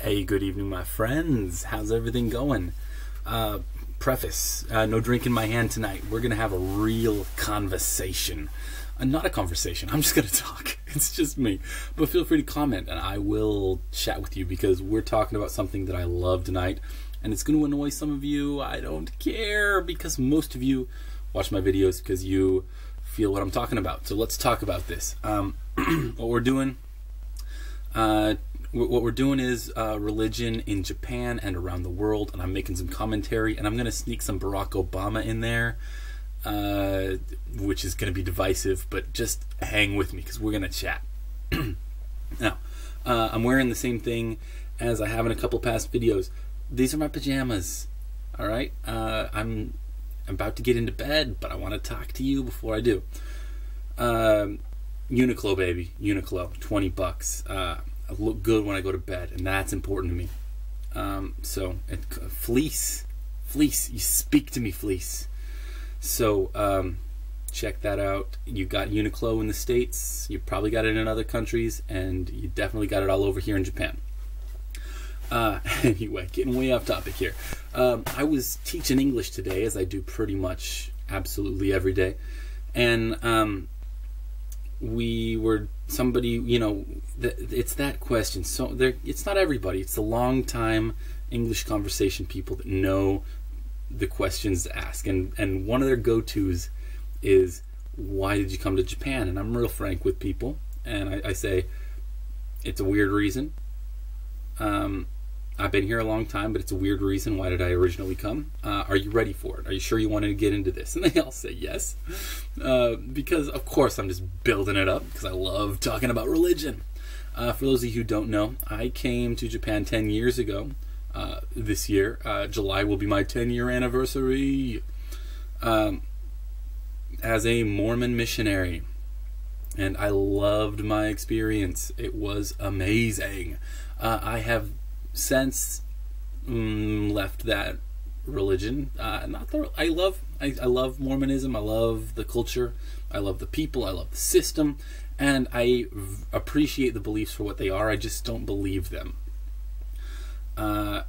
Hey, good evening, my friends. How's everything going? Preface, no drink in my hand tonight. We're going to have a real conversation. Not a conversation, I'm just going to talk. It's just me. But feel free to comment and I will chat with you because we're talking about something that I love tonight. And it's going to annoy some of you. I don't care because most of you watch my videos because you feel what I'm talking about. So let's talk about this. What we're doing is religion in Japan and around the world, and I'm making some commentary, and I'm going to sneak some Barack Obama in there, which is going to be divisive, but just hang with me because we're going to chat. Now, I'm wearing the same thing as I have in a couple past videos. These are my pajamas, all right? I'm about to get into bed, but I want to talk to you before I do. Uniqlo, baby. Uniqlo, 20 bucks. I look good when I go to bed, and that's important to me. Fleece, you speak to me, fleece. So check that out. You got Uniqlo in the States, you probably got it in other countries, and you definitely got it all over here in Japan. Anyway, getting way off topic here. I was teaching English today, as I do pretty much absolutely every day, and somebody, you know, it's that question. So it's not everybody. It's the long time English conversation people that know the questions to ask. And one of their go-tos is, why did you come to Japan? And I'm real frank with people. And I say, it's a weird reason. I've been here a long time, but it's a weird reason. Why did I originally come? Are you ready for it? Are you sure you want to get into this? And they all say yes. Because, of course, I'm just building it up because I love talking about religion. For those of you who don't know, I came to Japan 10 years ago. This year, July will be my 10-year anniversary as a Mormon missionary. And I loved my experience. It was amazing. I have since left that religion. I love Mormonism. I love the culture. I love the people. I love the system, and I appreciate the beliefs for what they are. I just don't believe them. And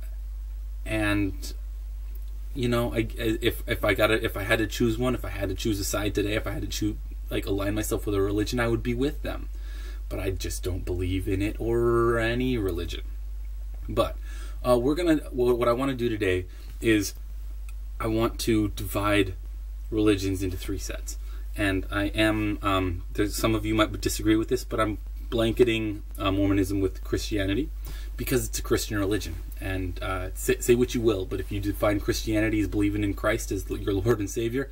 you know, if I had to choose one, if I had to choose a side today, if I had to align myself with a religion, I would be with them. But I just don't believe in it or any religion. But what I want to do today is I want to divide religions into three sets. And I am, some of you might disagree with this, but I'm blanketing Mormonism with Christianity because it's a Christian religion. And say what you will, but if you define Christianity as believing in Christ as your Lord and Savior,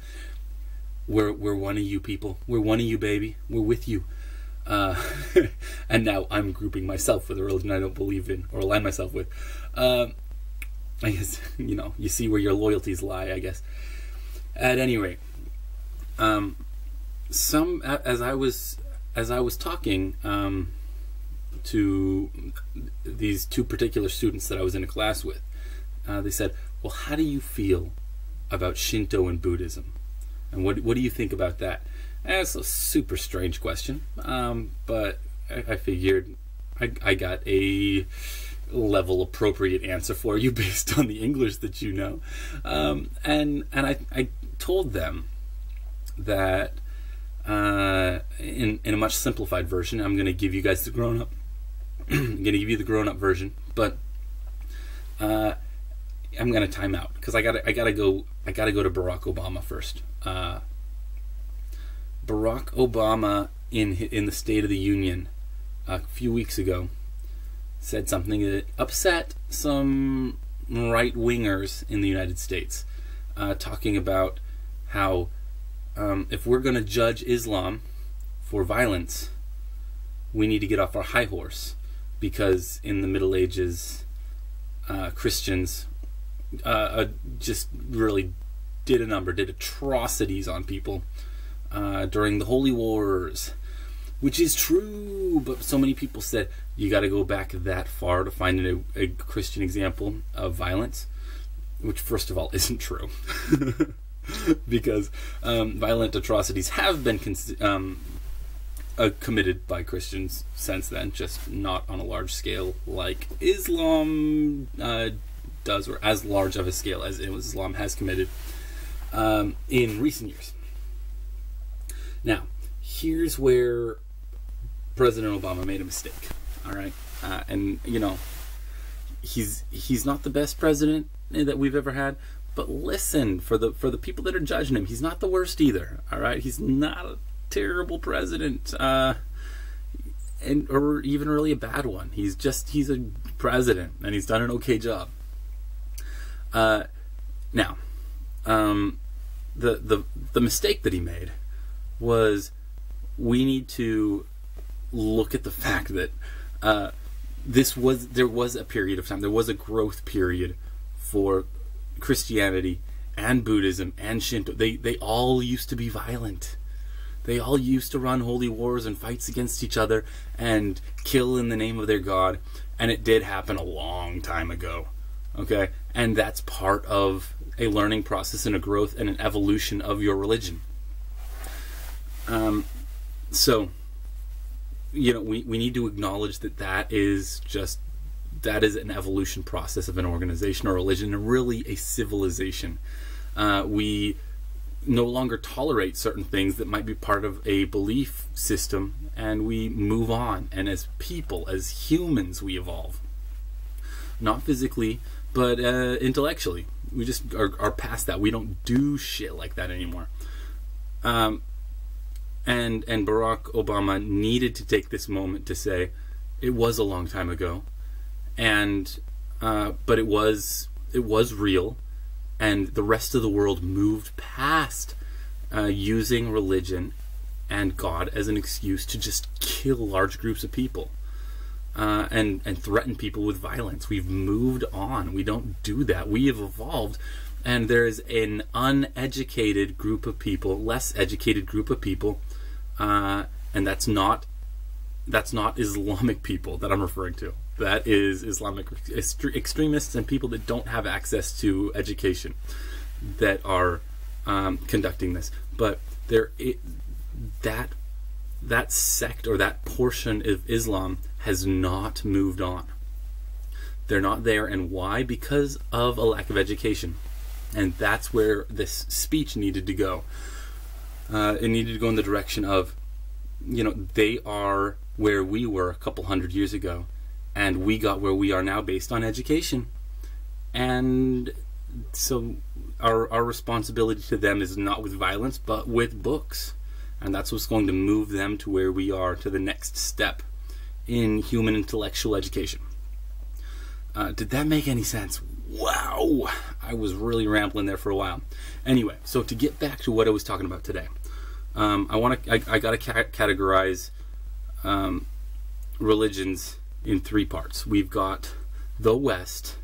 we're one of you people. We're one of you, baby. We're with you. And now I'm grouping myself with a religion I don't believe in or align myself with. I guess, you know, you see where your loyalties lie, I guess. At any rate, as I was talking to these two particular students that I was in a class with, they said, well, how do you feel about Shinto and Buddhism? And what do you think about that? That's a super strange question, but I figured I got a level appropriate answer for you based on the English that you know. And I told them that in a much simplified version, I'm going to give you guys the grown-up. I'm going to give you the grown-up version, but I'm going to time out because I gotta go to Barack Obama first. Barack Obama in the State of the Union a few weeks ago said something that upset some right-wingers in the United States, talking about how if we're going to judge Islam for violence, we need to get off our high horse because in the Middle Ages, Christians just really did atrocities on people during the Holy Wars, which is true, but so many people said you got to go back that far to find a Christian example of violence, which first of all isn't true. Because violent atrocities have been committed by Christians since then, just not on a large scale like Islam does, or as large of a scale as Islam has committed in recent years. Now, here's where President Obama made a mistake. All right, and you know, he's not the best president that we've ever had. But listen, for the people that are judging him, he's not the worst either. All right, he's not a terrible president, or even really a bad one. He's a president, and he's done an okay job. Now, the mistake that he made was, we need to look at the fact that there was a period of time, there was a growth period for Christianity and Buddhism and Shinto. They all used to be violent. They all used to run holy wars and fights against each other and kill in the name of their god. And it did happen a long time ago. Okay? And that's part of a learning process and a growth and an evolution of your religion. So, you know, we need to acknowledge that is an evolution process of an organization or religion, and really a civilization. We no longer tolerate certain things that might be part of a belief system, and we move on. And as people, as humans, we evolve. Not physically, but intellectually. We just are past that. We don't do shit like that anymore. And Barack Obama needed to take this moment to say, it was a long time ago, and but it was real. And the rest of the world moved past using religion and God as an excuse to just kill large groups of people and threaten people with violence. We've moved on. We don't do that. We have evolved, and there is an uneducated group of people, less educated group of people, and that's not Islamic people that I'm referring to. That is Islamic extremists and people that don't have access to education that are conducting this. But that sect or that portion of Islam has not moved on. They're not there. And why? Because of a lack of education. And that's where this speech needed to go. It needed to go in the direction of, you know, they are where we were a couple hundred years ago, and we got where we are now based on education. And so our responsibility to them is not with violence, but with books. And that's what's going to move them to where we are, to the next step in human intellectual education. Did that make any sense? Wow! I was really rambling there for a while. Anyway, so to get back to what I was talking about today, I gotta categorize religions in three parts. We've got the West,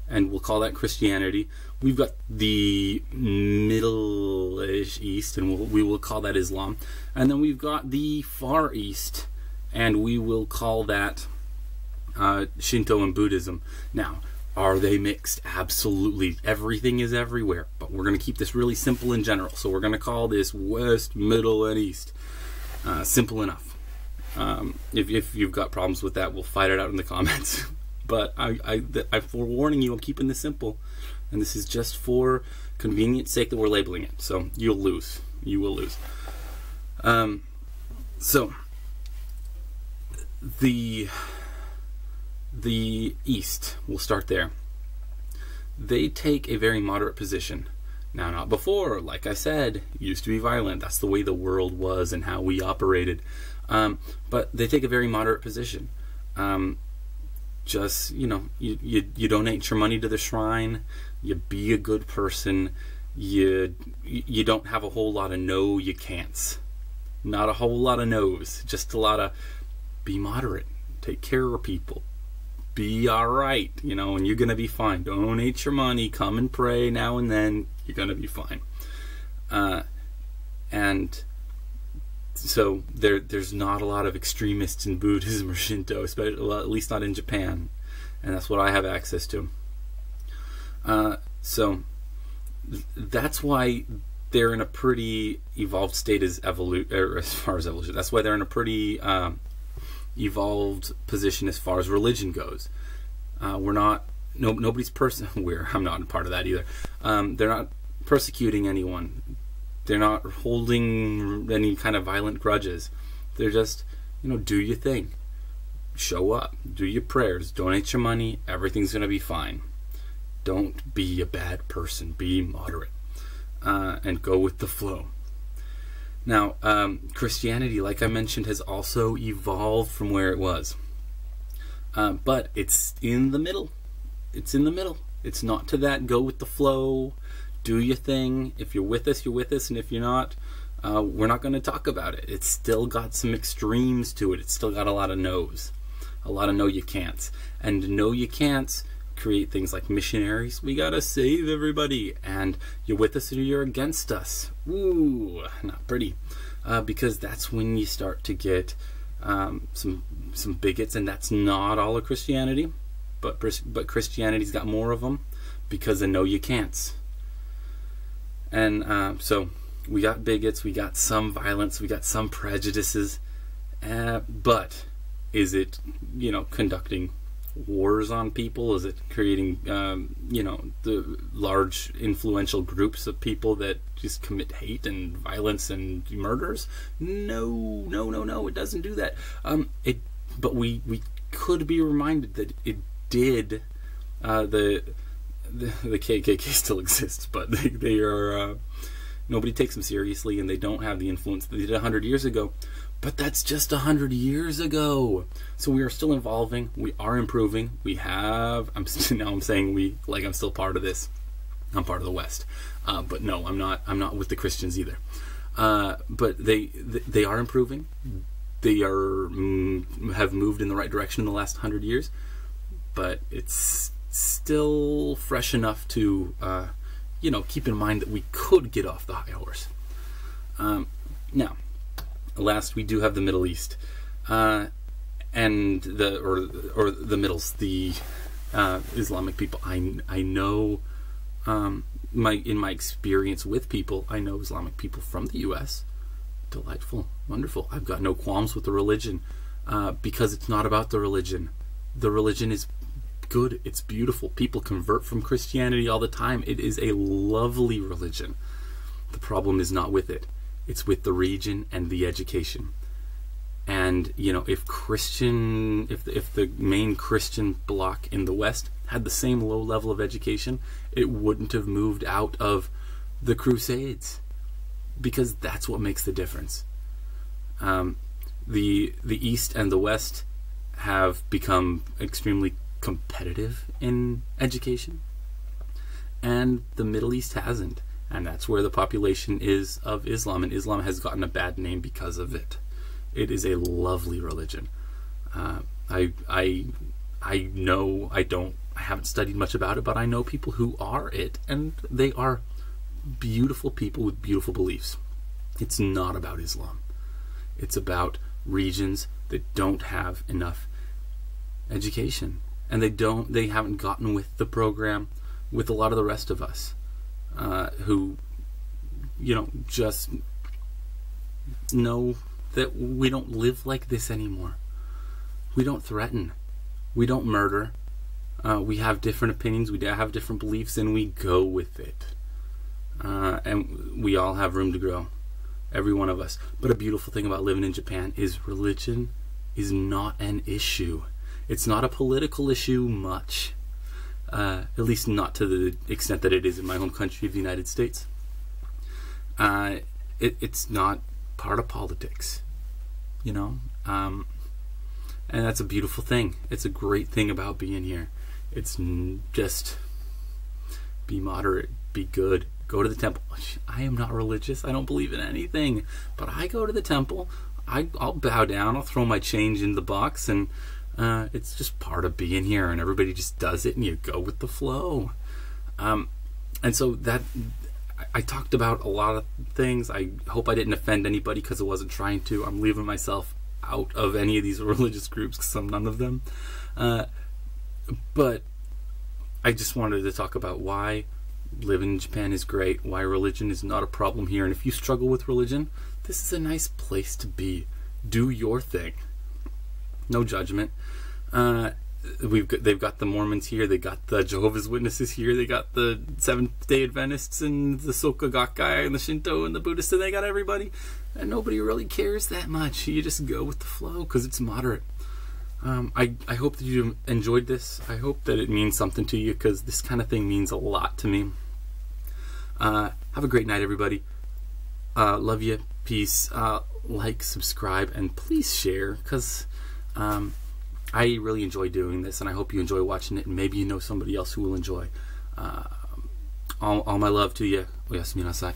and we'll call that Christianity. We've got the Middle-ish East, and we will call that Islam. And then we've got the Far East, and we will call that Shinto and Buddhism. Now, are they mixed? Absolutely. Everything is everywhere. But we're going to keep this really simple in general. So we're going to call this West, Middle, and East. Simple enough. If you've got problems with that, we'll fight it out in the comments. But I'm forewarning you, I'm keeping this simple. And this is just for convenience sake that we're labeling it. So you'll lose. You will lose. So the East, we'll start there. They take a very moderate position. Now, not before, like I said, it used to be violent. That's the way the world was and how we operated. But they take a very moderate position. Just, you know, you donate your money to the shrine, you be a good person, you don't have a whole lot of no, you can'ts. Not a whole lot of no's, just a lot of be moderate, take care of people, be alright, you know, and you're gonna be fine. Donate your money, come and pray now and then, you're gonna be fine. And so there's not a lot of extremists in Buddhism or Shinto, especially, well, at least not in Japan, and that's what I have access to. So that's why they're in a pretty evolved state as far as evolution. That's why they're in a pretty evolved position as far as religion goes. We're not, nobody's I'm not a part of that either. They're not persecuting anyone. They're not holding any kind of violent grudges. They're just, do your thing. Show up. Do your prayers. Donate your money. Everything's going to be fine. Don't be a bad person. Be moderate. And go with the flow. Now, Christianity, like I mentioned, has also evolved from where it was. But it's in the middle. It's in the middle. It's not to that go with the flow, do your thing. If you're with us, you're with us. And if you're not, we're not going to talk about it. It's still got some extremes to it. It's still got a lot of no's. A lot of no you can'ts. And no you can'ts create things like missionaries. We got to save everybody. And you're with us or you're against us. Ooh, not pretty. Because that's when you start to get some bigots. And that's not all of Christianity. But Christianity's got more of them because of no you can'ts. And so we got bigots, we got some violence, we got some prejudices, but is it, conducting wars on people? Is it creating, the large influential groups of people that just commit hate and violence and murders? No, it doesn't do that. But we could be reminded that it did. The KKK still exists, but they are nobody takes them seriously, and they don't have the influence that they did 100 years ago. But that's just 100 years ago. So we are still evolving. We are improving. We have. I'm saying we, like I'm still part of this. I'm part of the West, but no, I'm not. I'm not with the Christians either. But they are improving. They are have moved in the right direction in the last 100 years. But it's still fresh enough to, keep in mind that we could get off the high horse. Now, last we do have the Middle East, and the Middles, the Islamic people. I know, in my experience with people, I know Islamic people from the U.S. Delightful, wonderful. I've got no qualms with the religion, because it's not about the religion. The religion is good. It's beautiful. People convert from Christianity all the time. It is a lovely religion. The problem is not with it. It's with the region and the education. And if the main Christian bloc in the West had the same low level of education, it wouldn't have moved out of the Crusades, because that's what makes the difference. The East and the West have become extremely competitive in education, and the Middle East hasn't, and that's where the population is of Islam, and Islam has gotten a bad name because of it. It is a lovely religion. I haven't studied much about it, but I know people who are it, and they are beautiful people with beautiful beliefs. It's not about Islam. It's about regions that don't have enough education, and they haven't gotten with the program with a lot of the rest of us, who just know that we don't live like this anymore. We don't threaten, we don't murder, we have different opinions, we have different beliefs, and we go with it, and we all have room to grow, every one of us. But a beautiful thing about living in Japan is religion is not an issue. It's not a political issue much, at least not to the extent that it is in my home country of the United States. It's not part of politics, and that's a beautiful thing. It's a great thing about being here. It's just be moderate, be good, go to the temple. I am not religious. I don't believe in anything, but I go to the temple. I'll bow down. I'll throw my change in the box, and it's just part of being here, and everybody just does it, and you go with the flow. And so that I talked about a lot of things. I hope I didn't offend anybody, because I wasn't trying to. I'm leaving myself out of any of these religious groups, because I'm none of them. But I just wanted to talk about why living in Japan is great, why religion is not a problem here, and if you struggle with religion, this is a nice place to be. Do your thing. No judgment. They've got the Mormons here, they got the Jehovah's Witnesses here, they got the Seventh-day Adventists and the Soka Gakkai and the Shinto and the Buddhists, and they got everybody, and nobody really cares that much. You just go with the flow because it's moderate. I hope that you enjoyed this. I hope that it means something to you, because this kind of thing means a lot to me. Have a great night, everybody. Love you. Peace. Like, subscribe, and please share, because I really enjoy doing this, and I hope you enjoy watching it, and maybe you know somebody else who will enjoy. All my love to you. Oyasumi nasai.